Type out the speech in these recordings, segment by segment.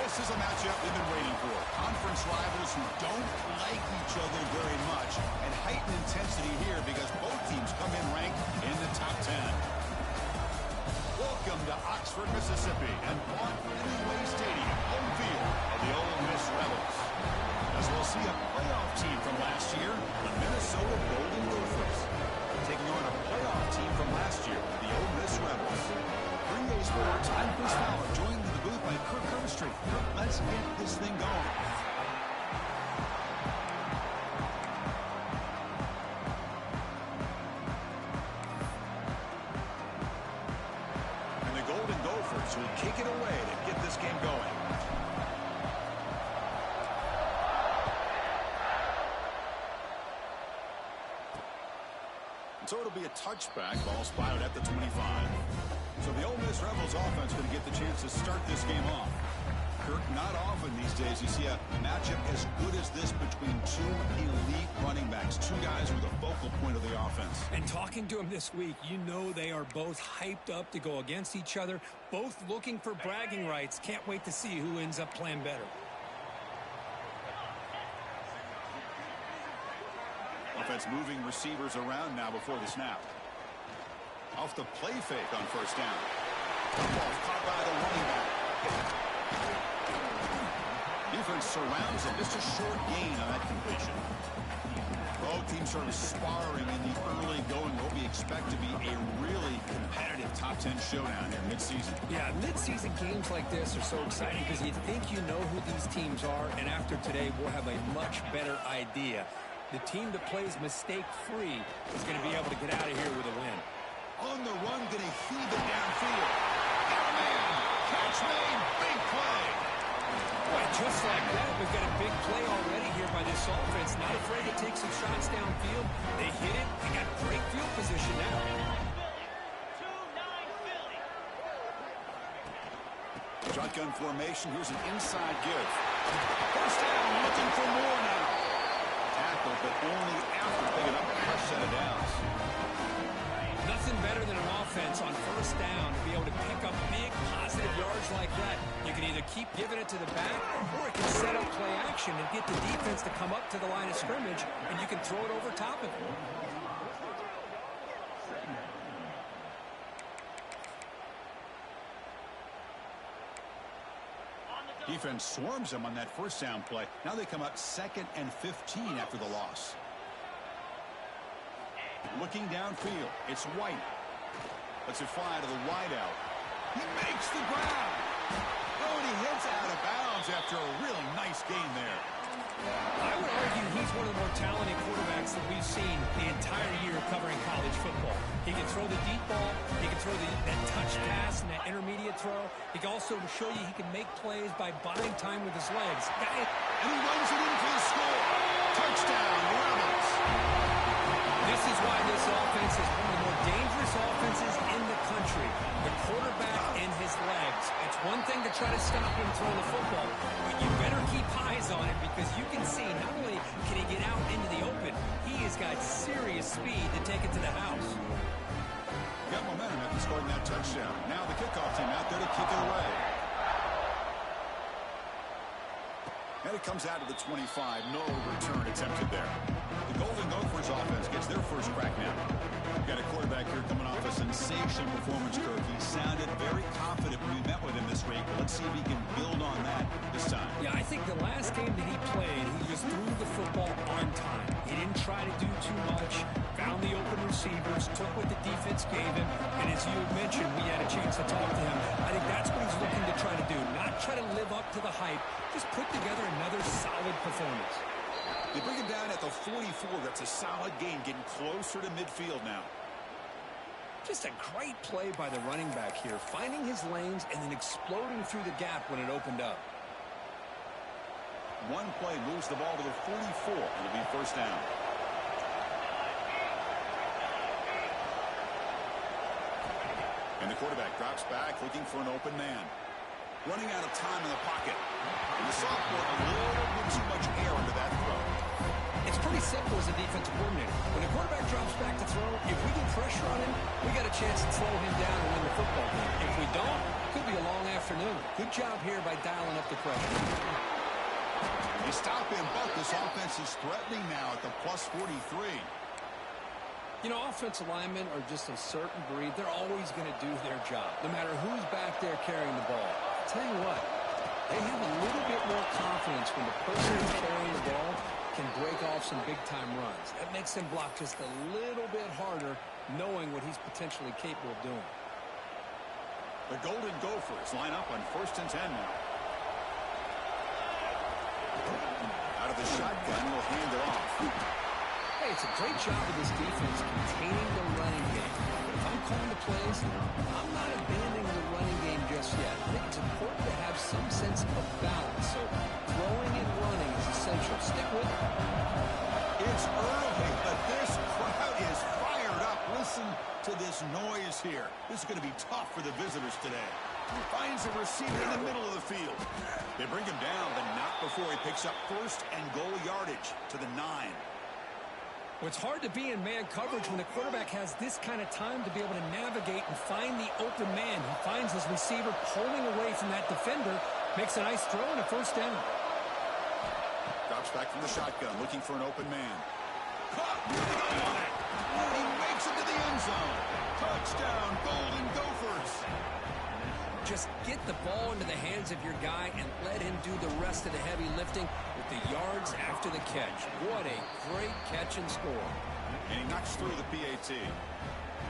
This is a matchup we've been waiting for. Conference rivals who don't like each other very much, and heightened intensity here because both teams come in ranked in the top 10. Welcome to Oxford, Mississippi, and Vaught-Hemingway Stadium, home field of the Ole Miss Rebels. As we'll see a playoff team from last year, the Minnesota Golden Gophers, taking on a playoff team from last year, the Ole Miss Rebels. 3A Sports, I'm Chris Fowler, joined in the booth by Kirk Herbstreit. Kirk, let's get this thing going. And the Golden Gophers will kick it away to get this game going. So it'll be a touchback, ball spotted at the 25. So the Ole Miss Rebels offense going to get the chance to start this game off. Kirk, not often these days you see a matchup as good as this between two elite running backs, two guys who are the focal point of the offense. And talking to them this week, you know they are both hyped up to go against each other, both looking for bragging rights. Can't wait to see who ends up playing better. Offense moving receivers around now before the snap. Off the play fake on first down. Ball caught by the running back. Defense surrounds him. Just a short gain on that completion. Both teams sort of sparring in the early going. What we expect to be a really competitive top 10 showdown here mid-season. Yeah, mid-season games like this are so exciting because you think you know who these teams are, and after today we'll have a much better idea. The team that plays mistake-free is going to be able to get out of here with a win. On the run, going to heave it downfield. Got a man. Catch made. Big play. Boy, just like that, we've got a big play already here by this offense. Not afraid to take some shots downfield. They hit it. They got great field position now. Shotgun formation. Here's an inside give. First down, looking for more now. Tackle, but only after picking up a fresh set of downs. Nothing better than an offense on first down to be able to pick up big positive yards like that. You can either keep giving it to the back, or it can set up play action and get the defense to come up to the line of scrimmage, and you can throw it over top of it. Defense swarms them on that first down play. Now they come up 2nd and 15 after the loss. Looking downfield, it's White. Lets it fly to the wideout. He makes the grab. Oh, and he hits out of bounds after a really nice gain there. I would argue he's one of the more talented quarterbacks that we've seen the entire year covering college football. He can throw the deep ball. He can throw that touch pass and that intermediate throw. He can also show you he can make plays by buying time with his legs. And he runs it in for the score. Touchdown, Rebels. This is why this offense is one of the more dangerous offenses in the country. The quarterback and his legs. It's one thing to try to stop him throwing the football, but you better keep eyes on him because you can see not only can he get out into the open, he has got serious speed to take it to the house. Got momentum after scoring that touchdown. Now the kickoff team out there to kick it away. And it comes out to the 25. No return attempted there. The Golden Gophers offense gets their first crack now. We've got a quarterback here coming off a sensational performance, Kirk. He sounded very confident when we met with him this week. Let's see if he can build on that this time. Yeah, I think the last game that he played, he just threw the football on time. He didn't try to do too much, found the open receivers, took what the defense gave him, and as you mentioned, we had a chance to talk to him. I think that's what he's looking to try to do, not try to live up to the hype, just put together another solid performance. They bring him down at the 44. That's a solid gain, getting closer to midfield now. Just a great play by the running back here, finding his lanes and then exploding through the gap when it opened up. One play moves the ball to the 44. It'll be first down. And the quarterback drops back, looking for an open man. Running out of time in the pocket. And the sophomore, a little bit too much air under that throw. It's pretty simple as a defensive coordinator. When the quarterback drops back to throw, if we get pressure on him, we got a chance to slow him down and win the football game. If we don't, it could be a long afternoon. Good job here by dialing up the pressure. They stop him, but this offense is threatening now at the plus 43. You know, offensive linemen are just a certain breed. They're always going to do their job, no matter who's back there carrying the ball. I'll tell you what, they have a little bit more confidence when the person who's carrying the ball can break off some big-time runs. That makes them block just a little bit harder, knowing what he's potentially capable of doing. The Golden Gophers line up on 1st and 10 now. Out of the shotgun, will hand it off. Hey, it's a great job of this defense containing the running game. But if I'm calling the plays, I'm not abandoning the running game just yet. I think it's important to have some sense of balance. So throwing and running is essential. Stick with it. It's early, but this crowd is fired up. Listen to this noise here. This is going to be tough for the visitors today. He finds a receiver in the middle of the field. They bring him down, but not before he picks up 1st and goal yardage to the 9. Well, it's hard to be in man coverage when the quarterback has this kind of time to be able to navigate and find the open man. He finds his receiver pulling away from that defender, makes a nice throw and a 1st down. Drops back from the shotgun, looking for an open man. Caught with the goal line. He makes it to the end zone. Touchdown, Golden Gophers. Just get the ball into the hands of your guy and let him do the rest of the heavy lifting with the yards after the catch. What a great catch and score. And he knocks through the PAT.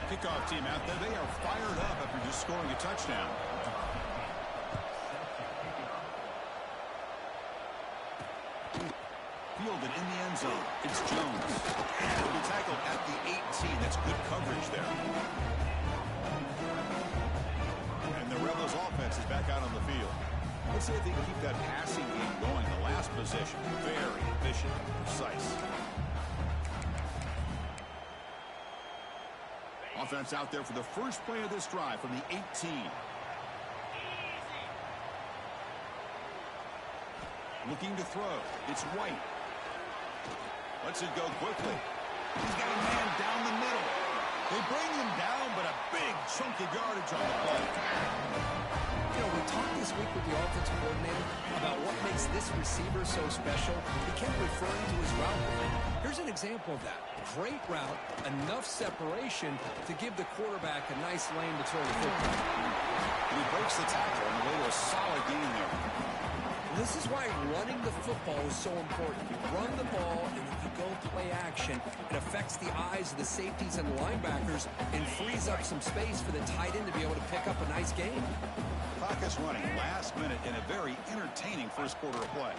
Kickoff team out there, they are fired up after just scoring a touchdown. Fielded in the end zone. It's Jones. He'll be tackled at the 18. That's good coverage there. And the Rebels offense is back out on the field. Let's see if they can keep that passing game going. The last possession, very efficient and precise. Offense out there for the first play of this drive from the 18. Looking to throw. It's White. Lets it go quickly. He's got a man down the middle. They bring him down, but a big chunk of yardage on the play. You know, we talked this week with the offensive coordinator about what makes this receiver so special. He kept referring to his route running. Here's an example of that. Great route, enough separation to give the quarterback a nice lane to throw the football. And he breaks the tackle on the way to a solid gain there. This is why running the football is so important. You run the ball, and if you go play action, it affects the eyes of the safeties and linebackers and frees up some space for the tight end to be able to pick up a nice game. Clock is running last minute in a very entertaining first quarter of play.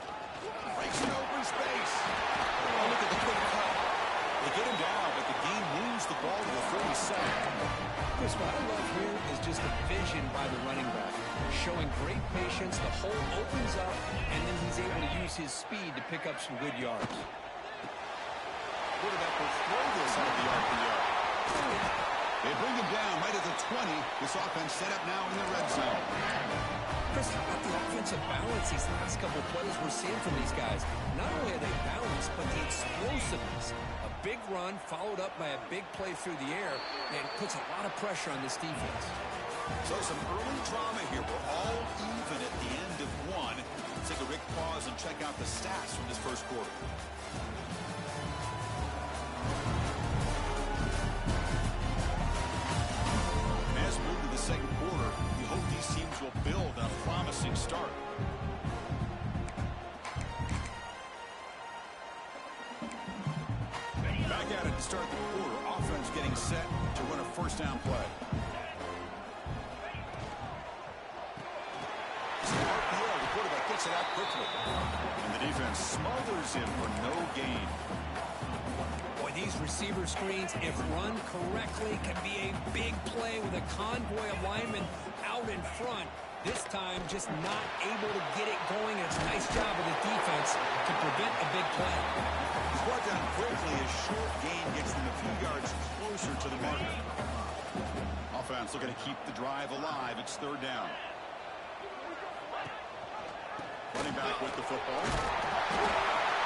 Breaks an open space. Oh, look at the quick cut. They get him down, but the game moves the ball to the 37. Chris, what I love here is just the vision by the running back. Showing great patience, the hole opens up, and then he's able to use his speed to pick up some good yards. Quarterback will throw this out of the RPO. They bring him down right at the 20. This offense set up now in the red zone. Chris, how about the offensive balance these last couple of plays we're seeing from these guys? Not only are they balanced, but the explosiveness. A big run followed up by a big play through the air, and puts a lot of pressure on this defense. So some early drama here. We're all even at the end of one. Let's take a quick pause and check out the stats from this first quarter. As we move to the second quarter, we hope these teams will build on a promising start. Back at it to start the quarter. Offense getting set to run a first down play. The quarterback gets it out quickly. And the defense smothers him for no gain. Boy, these receiver screens, if run correctly, can be a big play with a convoy of linemen out in front. This time, just not able to get it going. It's a nice job of the defense to prevent a big play. He's brought down quickly. His short gain gets them a few yards closer to the marker. Offense looking to keep the drive alive. It's third down. Running back with the football.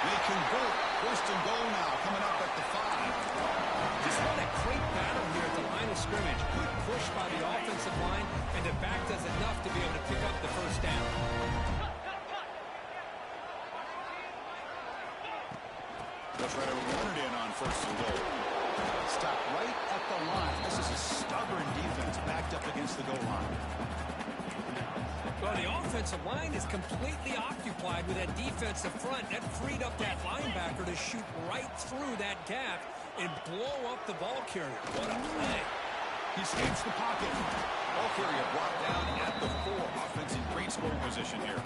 They convert. First and goal now, coming up at the 5. Just what a great battle here at the line of scrimmage. Good push by the offensive line, and the back does enough to be able to pick up the first down. They'll try to run it in on first and goal. Stop right at the line. This is a stubborn defense backed up against the goal line. Well, the offensive line is completely occupied with that defensive front. That freed up that linebacker to shoot right through that gap and blow up the ball carrier. What a play. He escapes the pocket. Ball carrier brought down at the 4. Offense in great scoring position here.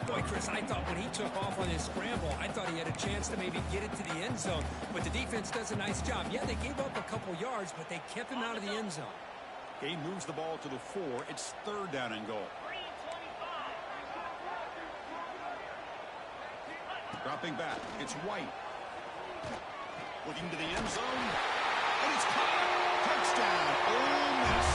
Boy, Chris, I thought when he took off on his scramble, I thought he had a chance to maybe get it to the end zone. But the defense does a nice job. Yeah, they gave up a couple yards, but they kept him out of the end zone. He moves the ball to the 4. It's third down and goal. Dropping back. It's White. Looking to the end zone. And it's caught. Touchdown. Ole Miss.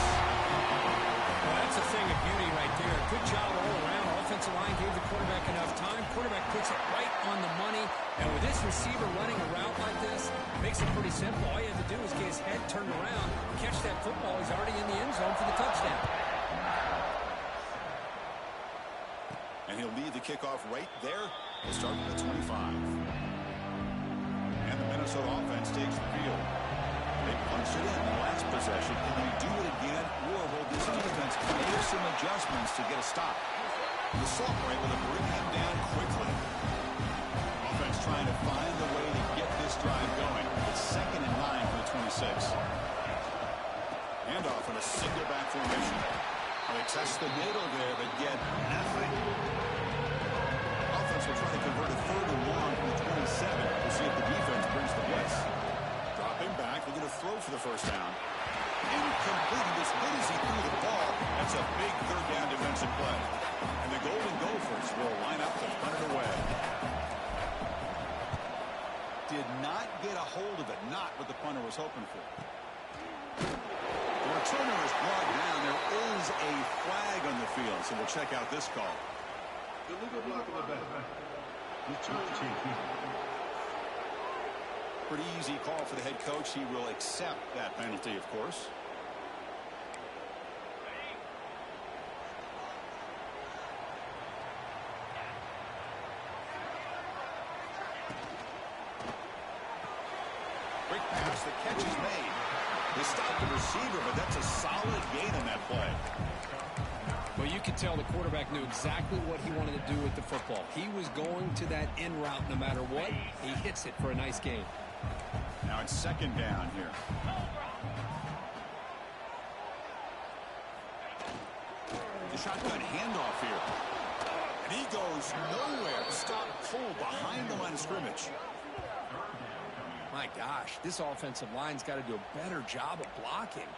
Well, that's a thing of beauty right there. Good job all around. Offensive line gave the quarterback enough time. Quarterback puts it right on the money. And with this receiver running a route like this, it makes it pretty simple. All you have to do is get his head turned around, catch that football. He's already in the end zone for the touchdown. And he'll lead the kickoff right there. We'll start with the 25. And the Minnesota offense takes the field. They punched it in the last possession. Can they do it again? Or will this defense make some adjustments to get a stop? The Salt are able to bring him down quickly. Offense trying to find the way to get this drive going. It's 2nd and 9 for the 26. Handoff in a single back formation. They test the middle there, but get nothing. Offense will try to convert a 3rd and long from the 27. We'll see if the defense brings the blitz. Dropping back, looking to throw for the first down. Incomplete. As good as he threw the ball, that's a big 3rd down defensive play. And the Golden Gophers will line up to punt it away. Did not get a hold of it. Not what the punter was hoping for. The returner is brought down. There is a flag on the field, so we'll check out this call. Illegal block of the back. Return team. Pretty easy call for the head coach. He will accept that penalty, of course. Quick pass. The catch is made. They stopped the receiver, but that's a solid gain on that play. Well, you could tell the quarterback knew exactly what he wanted to do with the football. He was going to that in route no matter what. He hits it for a nice gain. Now it's 2nd down here. The shotgun handoff here. And he goes nowhere. Stop cold behind the line of scrimmage. My gosh, this offensive line's got to do a better job of blocking.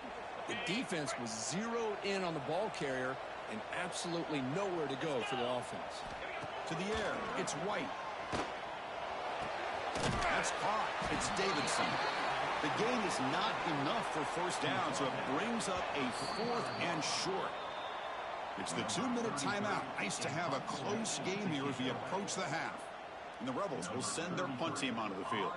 The defense was zeroed in on the ball carrier and absolutely nowhere to go for the offense. To the air, it's White. That's caught. It's Davidson. The gain is not enough for first down, so it brings up a 4th and short. It's the 2-minute timeout. Nice to have a close game here as we approach the half. And the Rebels will send their punt team onto the field.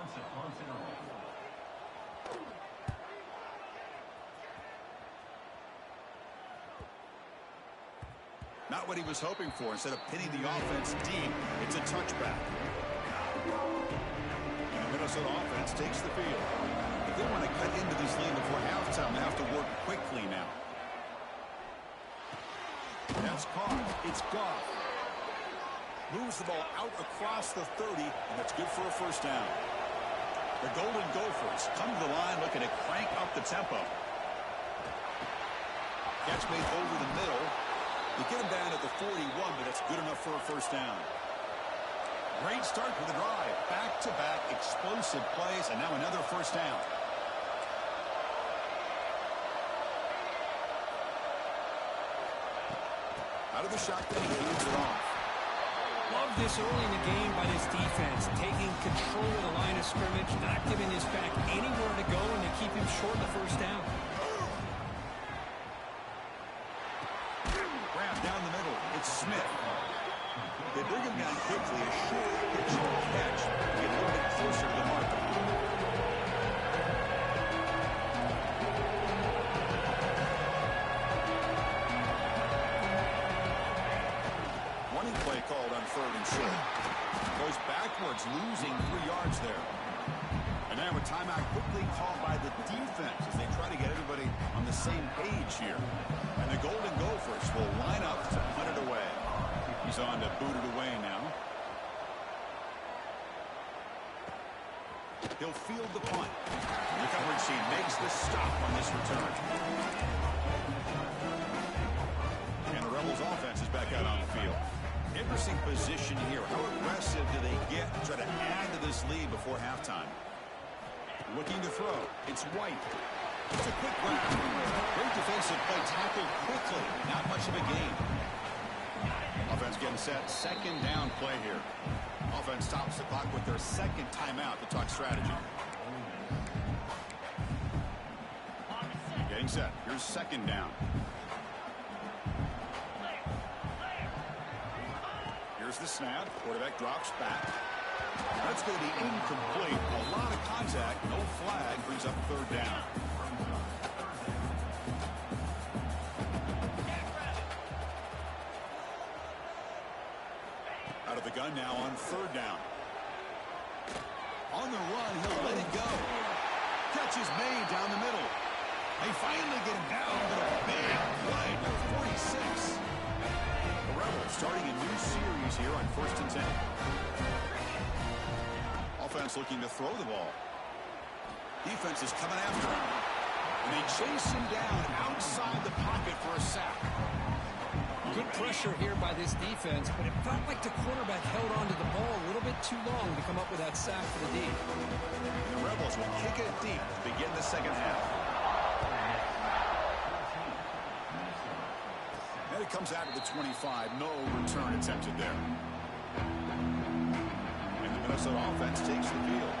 Not what he was hoping for. Instead of pinning the offense deep, it's a touchback. And the Minnesota offense takes the field. If they want to cut into this lead before halftime, they have to work quickly now. That's caught. It's Goff. Moves the ball out across the 30, and that's good for a first down. The Golden Gophers come to the line looking to crank up the tempo. Catch made over the middle. You get him down at the 41, but that's good enough for a first down. Great start for the drive. Back-to-back explosive plays, and now another first down. Out of the shotgun, he leads it off. Love this early in the game by this defense, taking control of the line of scrimmage, not giving his back anywhere to go, and to keep him short of the first down. Grab down the middle. It's Smith. They bring him down quickly, a short pitch catch to get a little bit closer to the marker. Running play called on 3rd and short. Goes backwards, losing 3 yards there. And now a timeout quickly called by the defense as they try to get everybody on the same page here. And the Golden Gophers will line up to punt it away. He's on to boot it away now. He'll field the punt. The coverage team makes the stop on this return. And the Rebels offense is back out on the field. Interesting position here. How aggressive do they get to try to add to this lead before halftime? Looking to throw. It's White. It's a quick grab. Great defensive play, tackled quickly. Not much of a gain. Offense getting set. 2nd down play here. Offense stops the clock with their 2nd timeout to talk strategy. Getting set. Here's 2nd down. Here's the snap. Quarterback drops back. That's going to be incomplete. A lot of contact. No flag. Brings up 3rd down. Out of the gun now on 3rd down. On the run, he'll let it go. Catch is made down the middle. They finally get him down, but a big play for 46. The Rebels starting a new series here on 1st and 10. Offense looking to throw the ball. Defense is coming after him. And they chase him down outside the pocket for a sack. Good pressure here by this defense, but it felt like the quarterback held onto the ball a little bit too long to come up with that sack for the D. And the Rebels will kick it deep to begin the 2nd half. And it comes out of the 25. No return attempted there. And the Minnesota offense takes the field.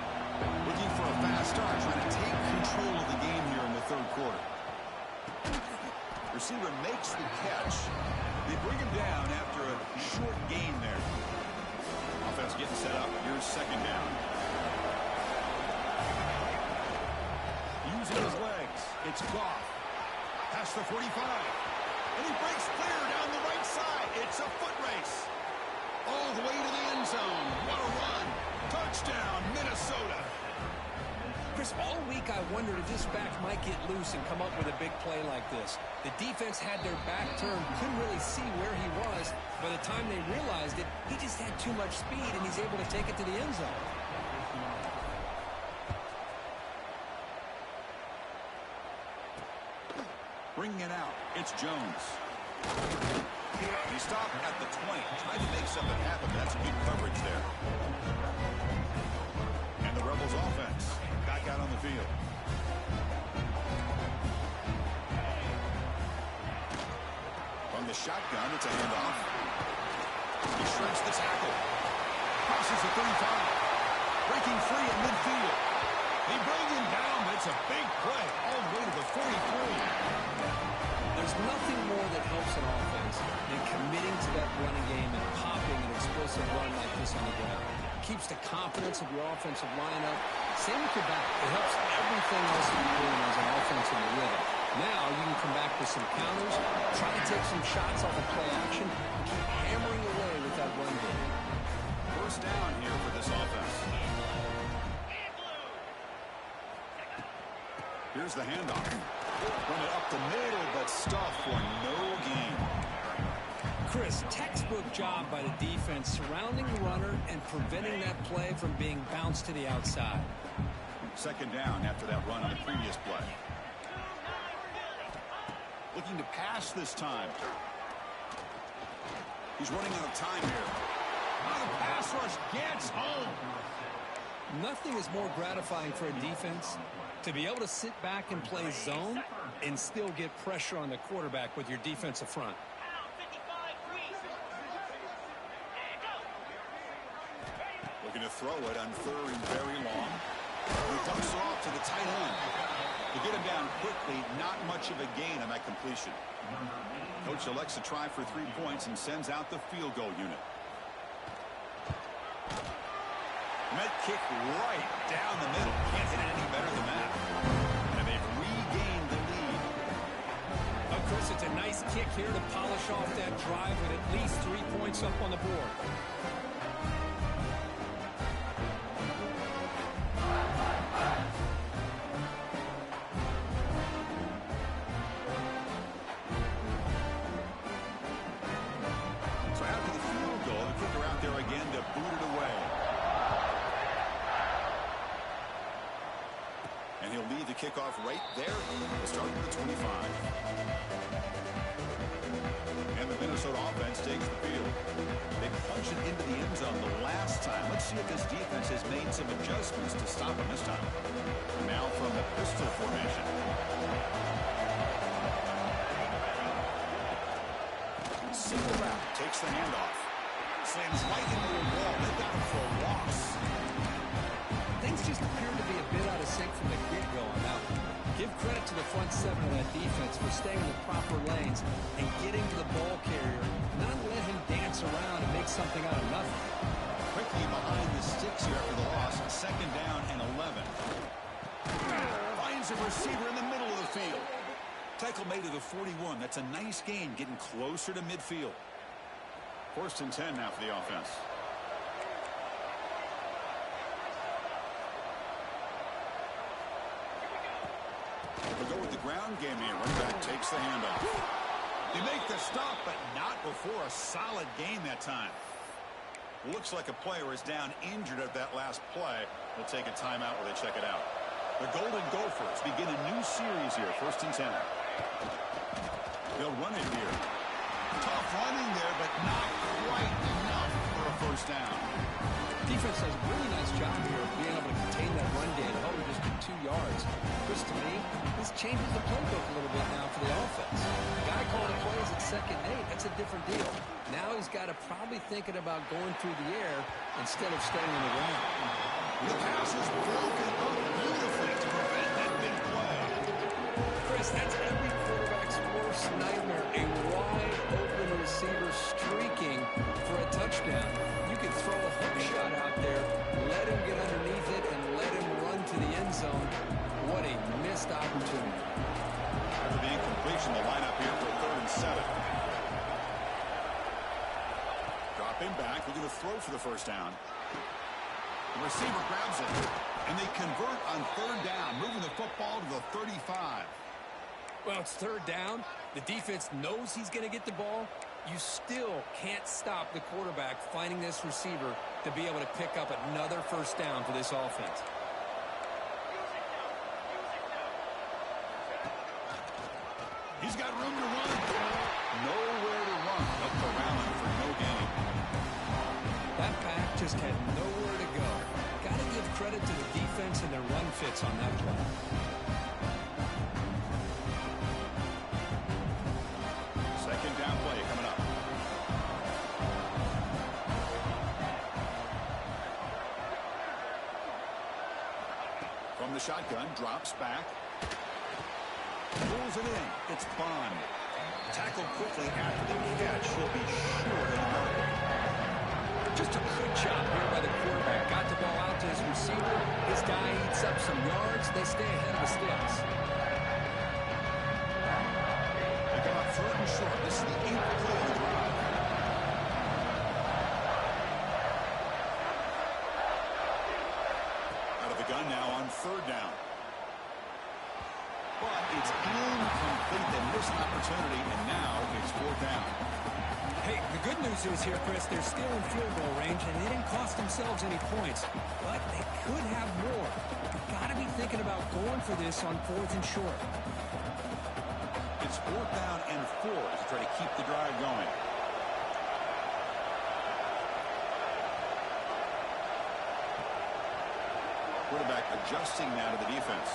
Looking for a fast start, trying to take control of the game here in the 3rd quarter. Receiver makes the catch. They bring him down after a short gain there. Offense getting set up. Here's 2nd down. Using his legs. It's Goff. Past the 45. And he breaks clear down the right side. It's a foot race. All the way to the end zone. What a run. Touchdown, Minnesota. Chris, all week I wondered if this back might get loose and come up with a big play like this. The defense had their back turned, couldn't really see where he was. By the time they realized it, he just had too much speed, and he's able to take it to the end zone. Bringing it out, it's Jones. He stopped at the 20, tried to make something happen, but that's good coverage there. And the Rebels offense back out on the field. From the shotgun, it's a handoff. He shreds the tackle. Crosses the 35. Breaking free in midfield. They bring him down, but it's a big play all the way to the 43. There's nothing more that helps an offense than committing to that running game and popping an explosive run like this on the ground. Keeps the confidence of your offensive lineup. Same with your back. It helps everything else that you're doing as an offensive rhythm. Now you can come back with some counters, try to take some shots off of play action, and keep hammering away with that run game. 1st down here for this offense. Here's the handoff. Run it up the middle, but stuffed for no gain. Chris, textbook job by the defense surrounding the runner and preventing that play from being bounced to the outside. 2nd down after that run on the previous play. Looking to pass this time. He's running out of time here. The pass rush gets home. Nothing is more gratifying for a defense to be able to sit back and play zone and still get pressure on the quarterback with your defensive front. Looking to throw it on 3rd and very long. He dumps it off to the tight end. To get him down quickly, not much of a gain on that completion. Coach elects to try for 3 points and sends out the field goal unit. And that kick right down the middle. Can't hit it any better than that. And they've regained the lead. Of course, it's a nice kick here to polish off that drive with at least 3 points up on the board. So after the field goal, the kicker out there again to boot it away. And he'll lead the kickoff right there. Starting at the 25. And the Minnesota offense takes the field. They punch it into the end zone the last time. Let's see if this defense has made some adjustments to stop him this time. Now from the pistol formation. Single route. Takes the handoff. Slams right into the wall. They got him for a loss. Things just appear to be a bit out of sync from the get-go on that one. Give credit to the front seven of that defense for staying in the proper lanes and getting to the ball carrier, not let him dance around and make something out of nothing. Quickly behind the sticks here after the loss. Second down and 11. Finds a receiver in the middle of the field. Tackle made to the 41. That's a nice gain, getting closer to midfield. 1st and 10 now for the offense. We'll go with the ground game here. Running back takes the handoff. They make the stop, but not before a solid gain that time. Looks like a player is down injured at that last play. They'll take a timeout while they check it out. The Golden Gophers begin a new series here. 1st and 10. They'll run it here. Tough running there, but not quite enough for a first down. Defense does a really nice job here of being able to contain that run game, held it just to 2 yards. Chris, to me, this changes the playbook a little bit now for the offense. The guy calling plays at 2nd and 8, that's a different deal. Now he's got to probably thinking about going through the air instead of staying on the ground. The pass is broken up beautifully to prevent that big play. Chris, that's every quarterback's worst nightmare. A wide open receiver streaking for a touchdown. You can throw a hook shot out there, let him get underneath it, and let him run to the end zone. What a missed opportunity. After the incompletion, the lineup here for 3rd and 7. Dropping back, we're going to throw for the first down. The receiver grabs it, and they convert on 3rd down, moving the football to the 35. Well, it's 3rd down. The defense knows he's going to get the ball. You still can't stop the quarterback finding this receiver to be able to pick up another first down for this offense. He's got room to run. Nowhere to run. Up around for no gain. That pack just had nowhere to go. Got to give credit to the defense and their run fits on that play. Second down play coming up. From the shotgun, drops back. Pulls it in. It's Bond. Tackled quickly after the catch. He'll be short of the goal. Just a good job here by the quarterback. Got the ball out to his receiver. His guy eats up some yards. They stay ahead of the sticks. They come up 3rd and short. This is the 8th play of the drive. Out of the gun now on 3rd down. But it's incomplete. They missed an opportunity, and now it's 4th down. Hey, the good news is here, Chris, they're still in field goal range, and they didn't cost themselves any points. But they could have more. You've got to be thinking about going for this on 4th and short. It's 4th down and 4 to try to keep the drive going. Quarterback adjusting now to the defense.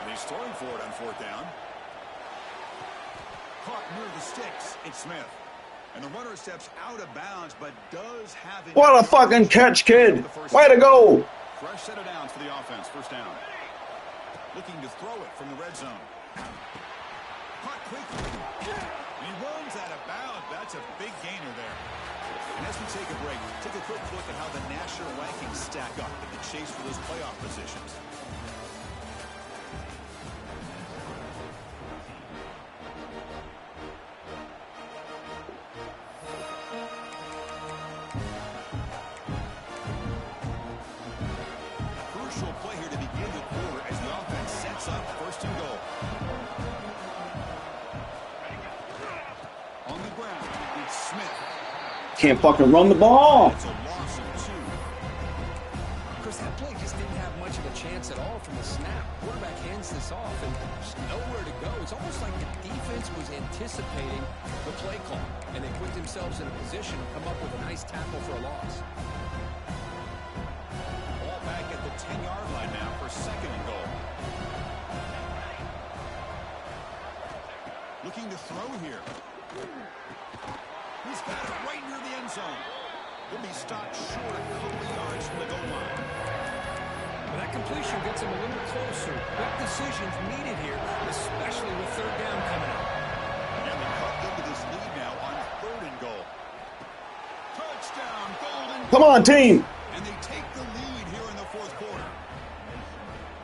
And he's throwing for it on 4th down. Caught near the sticks. It's Smith. And the runner steps out of bounds, but does have it. What a fucking catch, kid. Way to go. Fresh set of downs for the offense. First down. Looking to throw it from the red zone. Caught quickly. And he runs out of bounds. That's a big gainer there. And as we take a break, take a quick look at how the national rankings stack up in the chase for those playoff positions. Crucial play here to begin the quarter as the offense sets up first and goal. On the ground, it's Smith. Can't fucking run the ball. It's a loss of 2. Chris, that play just didn't have much of a chance at all from the snap. Quarterback hands this off and just nowhere to go. It's almost like the defense was anticipating the play call, and they put themselves in a position to come up with a nice tackle for a loss. Ball back at the 10-yard line now for second and goal. Looking to throw here. He's got it right near the end zone. Will be stopped short a couple of yards from the goal line. Well, that completion gets him a little closer. Quick decisions needed here, especially with third down coming up. And they cut into this lead now on third and goal. Touchdown, Golden. Come on, team. And they take the lead here in the fourth quarter.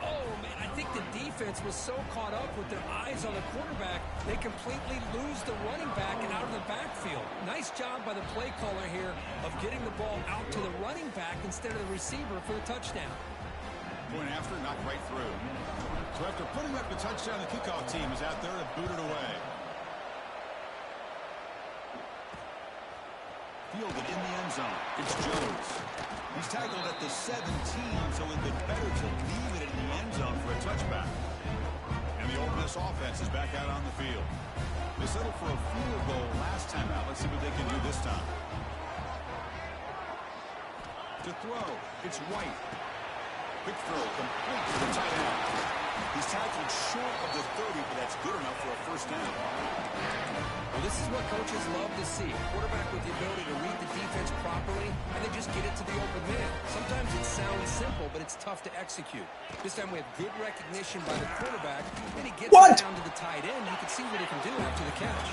Oh, man, I think the defense was so caught up with their eyes on the quarterback, they completely lose the running back and out of the backfield. Nice job by the play caller here of getting the ball out to the running back instead of the receiver for the touchdown. Point after, knocked right through. So after putting up the touchdown, the kickoff team is out there to boot it away. Fielded in the end zone. It's Jones. He's tackled at the 17, so it would be better to leave it in the end zone for a touchback. And the Ole Miss offense is back out on the field. They settled for a field goal last time out. Let's see what they can do this time. To throw, it's White. Quick throw, complete to the tight end. He's tackled short of the 30, but that's good enough for a first down. Well, this is what coaches love to see. A quarterback with the ability to read the defense properly, and then just get it to the open man. Sometimes it sounds simple, but it's tough to execute. This time we have good recognition by the quarterback, and he gets it down to the tight end. You can see what he can do after the catch.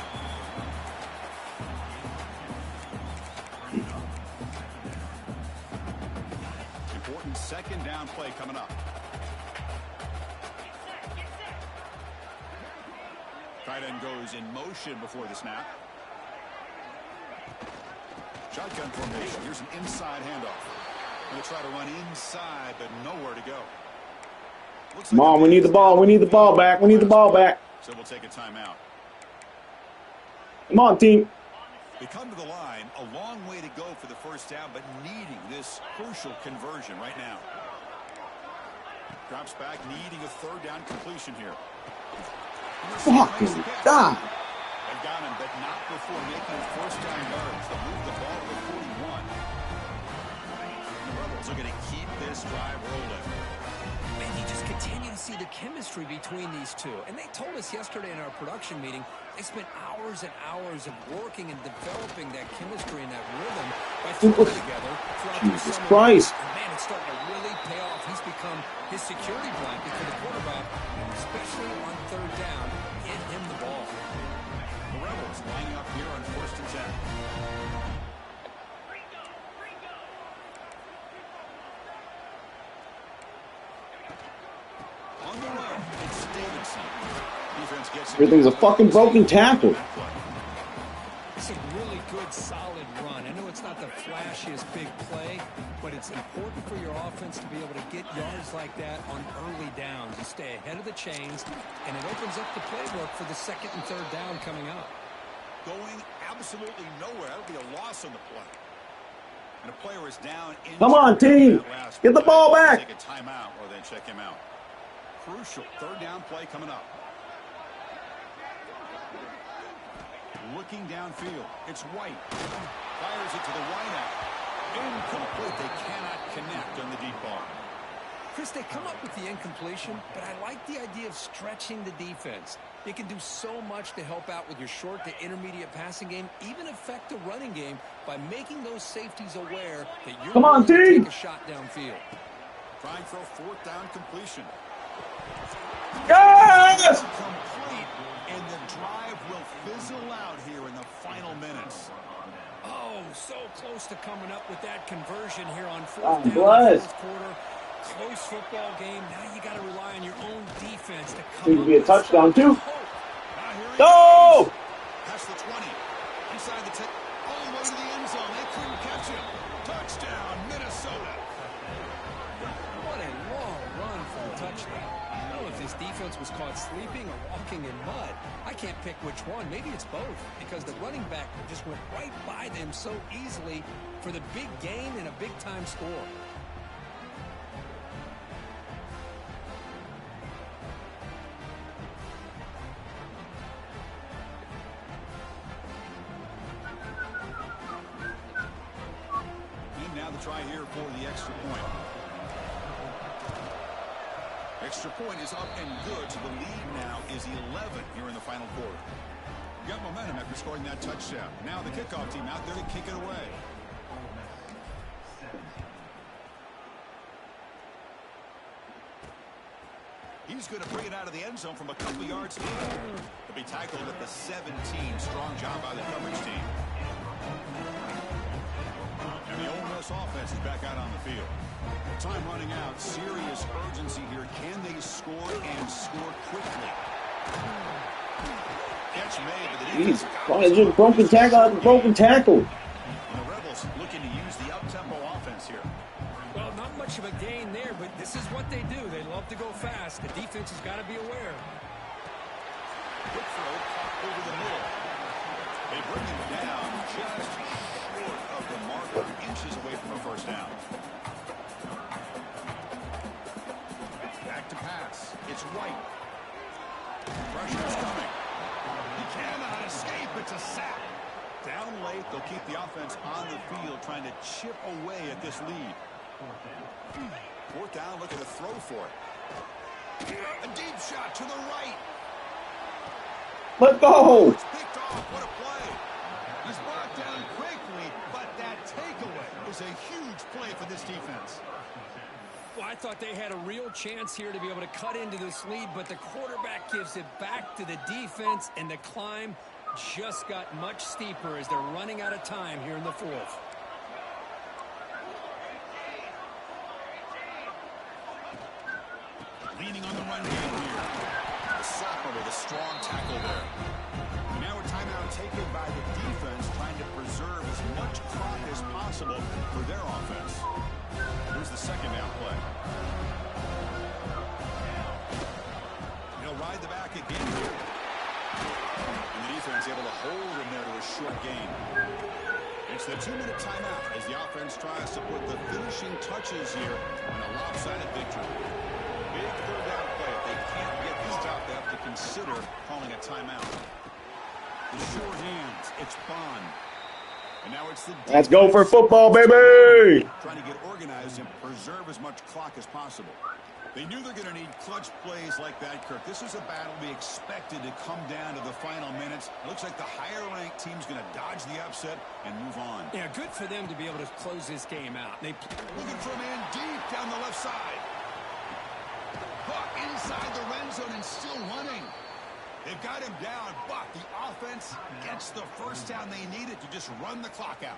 Important second down play coming up. Tight end goes in motion before the snap. Shotgun formation. Here's an inside handoff. Going to try to run inside, but nowhere to go. Come on, we need the ball. We need the ball back. We need the ball back. So we'll take a timeout. Come on, team. They come to the line, a long way to go for the first down, but needing this crucial conversion right now. Drops back, needing a third down completion here. Fucking die. They've got him, but not before making first down yards. They'll move the ball to the 41. The Rebels are going to keep this drive rolling. And you just continue to see the chemistry between these two. And they told us yesterday in our production meeting, they spent hours and hours of working and developing that chemistry and that rhythm by throwing together throughout the summer. Christ. And man, it's starting to really pay off. He's become his security blanket for the quarterback, and especially on third down, get him the ball. The Rebels lining up here on first and 10. On the run, it's Davidson. Defense gets Everything's a fucking broken tackle. It's a really good, solid run. I know it's not the flashiest big play, but it's important for your offense to be able to get yards like that on early downs. You stay ahead of the chains, and it opens up the playbook for the second and third down coming up. Going absolutely nowhere. That'll be a loss on the play. And a player is down. Come on, team. Get the ball back. Take a timeout or then check him out. Crucial third down play coming up. Looking downfield. It's White. Fires it to the wideout. Incomplete. They cannot connect on the deep ball. Chris, they come up with the incompletion, but I like the idea of stretching the defense. It can do so much to help out with your short to intermediate passing game, even affect the running game by making those safeties aware that you're going to take a shot downfield. Trying for a fourth down completion. Yes! Complete, and the drive will fizzle out here in the final minutes. Oh, so close to coming up with that conversion here on fourth God down, bless. fourth quarter. Close football game. Now you got to rely on your own defense to come Seems up to be a with a touchdown, stop and too. hope. Now here he Go! goes. Past the 20. Inside the 10. All the way to the end zone. They couldn't catch him. Touchdown, Minnesota. What a long run for a touchdown. I don't know if this defense was caught sleeping or walking in mud. I can't pick which one. Maybe it's both because the running back just went right by them so easily for the big gain and a big-time score. Now the try here for the extra point. Extra point is up and good, so the lead now is 11 here in the final quarter. You got momentum after scoring that touchdown. Now the kickoff team out there to kick it away. He's going to bring it out of the end zone from a couple yards deep. He'll be tackled at the 17. Strong job by the coverage team. And the Ole Miss offense is back out on the field. Time running out. Serious urgency here. Can they score and score quickly? Catch made, but the defense Jeez, just broken tackle after broken tackle. And the Rebels looking to use the up-tempo offense here. Well, not much of a gain there, but this is what they do. They love to go fast. The defense has got to be aware. Quick throw over the middle. They bring him down just short of the marker, inches away from a first down. Back to pass. It's White. Pressure's coming. He cannot escape. It's a sack. Down late, they'll keep the offense on the field trying to chip away at this lead. Fourth down, looking to throw for it. A deep shot to the right. Let's go. It's picked off. What a play. He's brought down quickly, but that takeaway is a huge play for this defense. Well, I thought they had a real chance here to be able to cut into this lead, but the quarterback gives it back to the defense, and the climb just got much steeper as they're running out of time here in the fourth. Leaning on the run game here. The Sopper with a strong tackle there. Now a timeout taken by the defense, trying to preserve as much clock as possible for their offense. Here's the second down play. He'll ride the back again here. And the defense able to hold him there to a short gain. It's the 2-minute timeout as the offense tries to put the finishing touches here on a lopsided victory. Big third down play. If they can't get this stop, they have to consider calling a timeout. The short hands. It's Bond. And now it's the defense. Let's go for football, baby. Trying to get organized and preserve as much clock as possible. They knew they're going to need clutch plays like that, Kirk. This is a battle we expected to come down to the final minutes. It looks like the higher-ranked team's going to dodge the upset and move on. Yeah, good for them to be able to close this game out. Looking for a man deep down the left side. Buck inside the red zone and still running. They've got him down, but the offense gets the first down they needed to just run the clock out.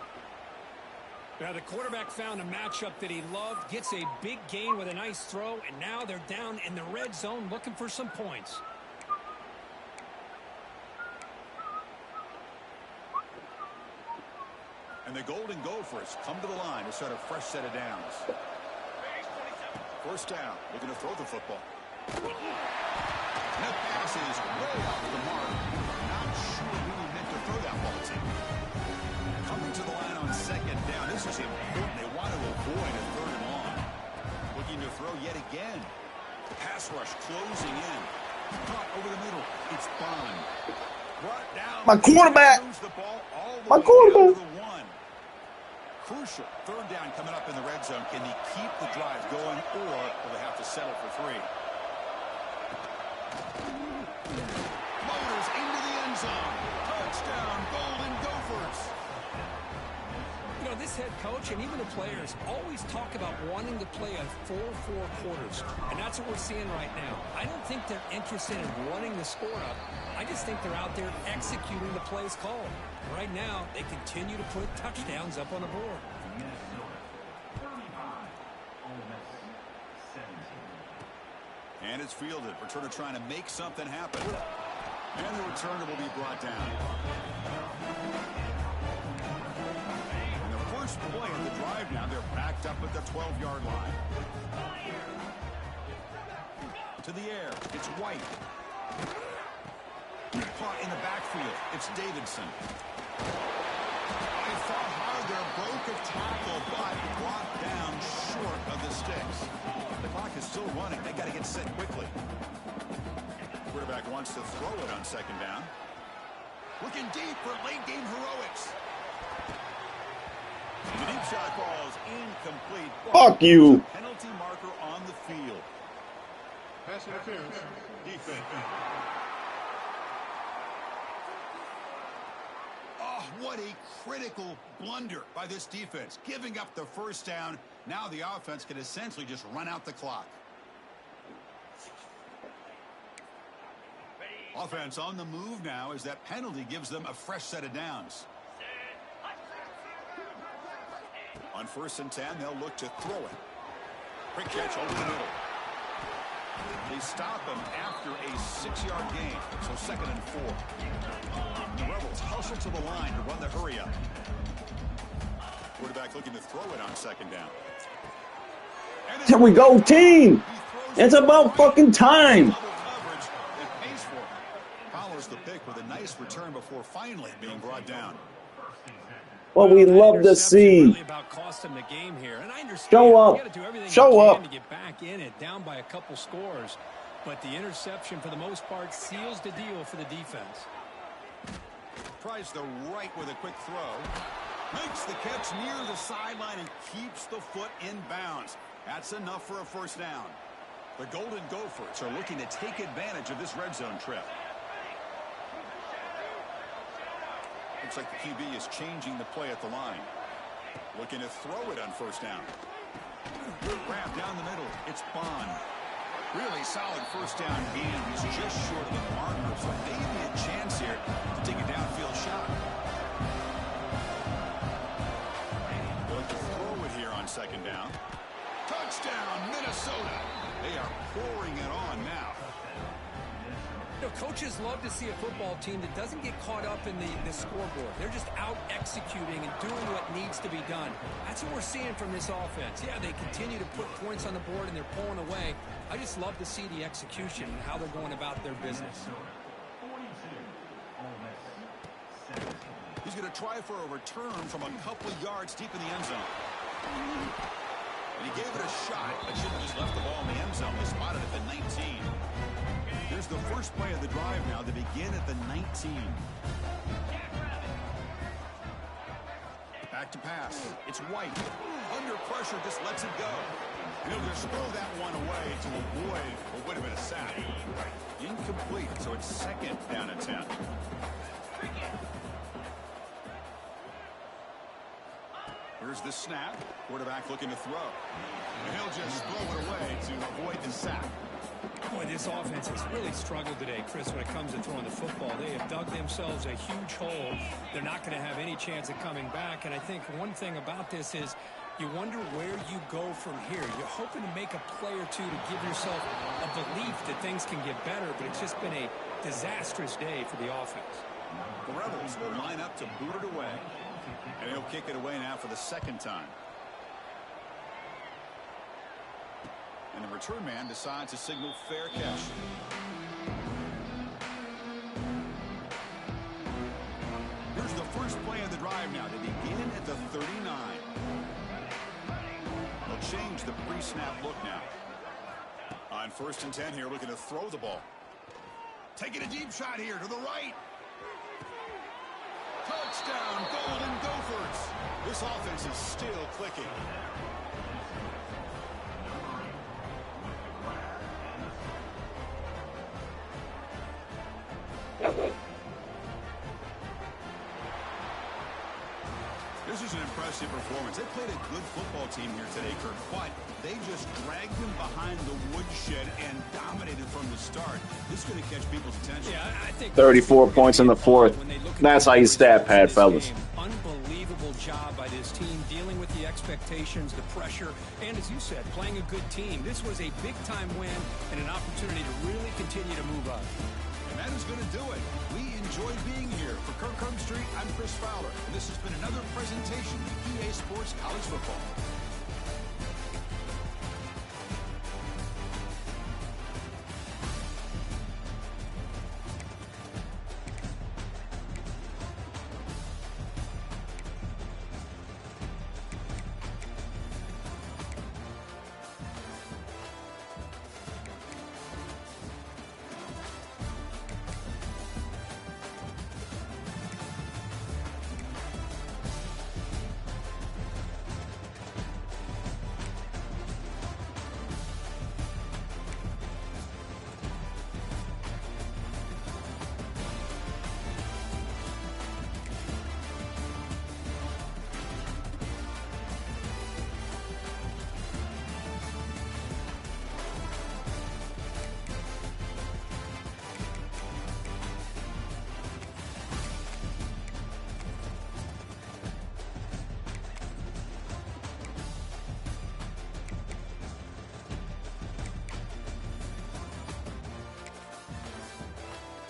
Now, the quarterback found a matchup that he loved, gets a big gain with a nice throw, and now they're down in the red zone looking for some points. And the Golden Gophers come to the line to start a fresh set of downs. First down, looking to throw the football. That pass is way off the mark. Not sure who he meant to throw that ball to. Coming to the line on second down. This is important. They want to avoid a third and long. Looking to throw yet again. The pass rush closing in. Caught over the middle. It's Bond. Brought down. My quarterback. The ball all the My way quarterback. down to the one. Crucial. Third down coming up in the red zone. Can he keep the drive going, or will they have to settle for three? Motors into the end zone. Touchdown, Golden Gophers. You You know, this head coach and even the players always talk about wanting to play a full 4 quarters, and that's what we're seeing right now. I don't think they're interested in running the score up. I just think they're out there executing the plays called. Right now, they continue to put touchdowns up on the board. And it's fielded. Returner trying to make something happen. And the returner will be brought down. And the first play of the drive now, they're backed up at the 12-yard line. To the air. It's White. Caught in the backfield. It's Davidson. They fought hard there, broke a tackle, but brought down short of the sticks. The clock is still running. They got to get set quickly. Quarterback wants to throw it on second down. Looking deep for late-game heroics. The deep shot ball is incomplete. Fuck you. Penalty marker on the field. Pass interference. Defense. Oh, what a critical blunder by this defense. Giving up the first down. Now the offense can essentially just run out the clock. Offense on the move now as that penalty gives them a fresh set of downs. On 1st and 10, they'll look to throw it. Quick catch over the middle. They stop him after a 6-yard gain, so 2nd and 4. The Rebels hustle to the line to run the hurry up. Quarterback looking to throw it on 2nd down. Here we go, team. It's about fucking time. Follows the pick with a nice return before finally being brought down. What we love to see. Really about costing the game here. And I understand Show up. you got to do everything Show you can up. to get back in it, down by a couple scores. But the interception, for the most part, seals the deal for the defense. Tries the right with a quick throw. Makes the catch near the sideline and keeps the foot in bounds. That's enough for a first down. The Golden Gophers are looking to take advantage of this red zone trip. Looks like the QB is changing the play at the line. Looking to throw it on 1st down. Good wrap down the middle. It's Bond. Really solid 1st down gain. He's just short of the marker, so maybe a chance here to take a downfield shot. Going to throw it here on 2nd down. Touchdown, Minnesota. They are pouring it on now. You know, coaches love to see a football team that doesn't get caught up in the scoreboard. They're just out executing and doing what needs to be done. That's what we're seeing from this offense. Yeah, they continue to put points on the board and they're pulling away. I just love to see the execution and how they're going about their business. He's going to try for a return from a couple of yards deep in the end zone. And he gave it a shot, but should have just left the ball in the end zone. They spotted it at the 19. Here's the first play of the drive now. They begin at the 19. Back to pass. It's White. Under pressure, just lets it go. And he'll just throw that one away to avoid what would have been a sack. Incomplete, so it's 2nd down and 10. Here's the snap. Quarterback looking to throw. And he'll just throw it away to avoid the sack. Boy, this offense has really struggled today, Chris, when it comes to throwing the football. They have dug themselves a huge hole. They're not going to have any chance of coming back. And I think one thing about this is you wonder where you go from here. You're hoping to make a play or two to give yourself a belief that things can get better, but it's just been a disastrous day for the offense. The Rebels will line up to boot it away. And he'll kick it away now for the 2nd time. And the return man decides to signal fair catch. Here's the first play of the drive now. They begin at the 39. They'll change the pre-snap look now. On 1st and 10 here, looking to throw the ball. Taking a deep shot here to the right. Touchdown, Golden Gophers. This offense is still clicking. This is an impressive impressive performance. They played a good football team here today, Kirk, but they just dragged them behind the woodshed and dominated from the start. This is going to catch people's attention. Yeah, I think 34 points in the fourth. That's how you stat pad, fellas. Unbelievable job by this team dealing with the expectations, the pressure, and as you said, playing a good team. This was a big-time win and an opportunity to really continue to move up. And that is going to do it. We enjoyed being here. For Kirk Street, I'm Chris Fowler, and this has been another presentation of EA Sports College Football.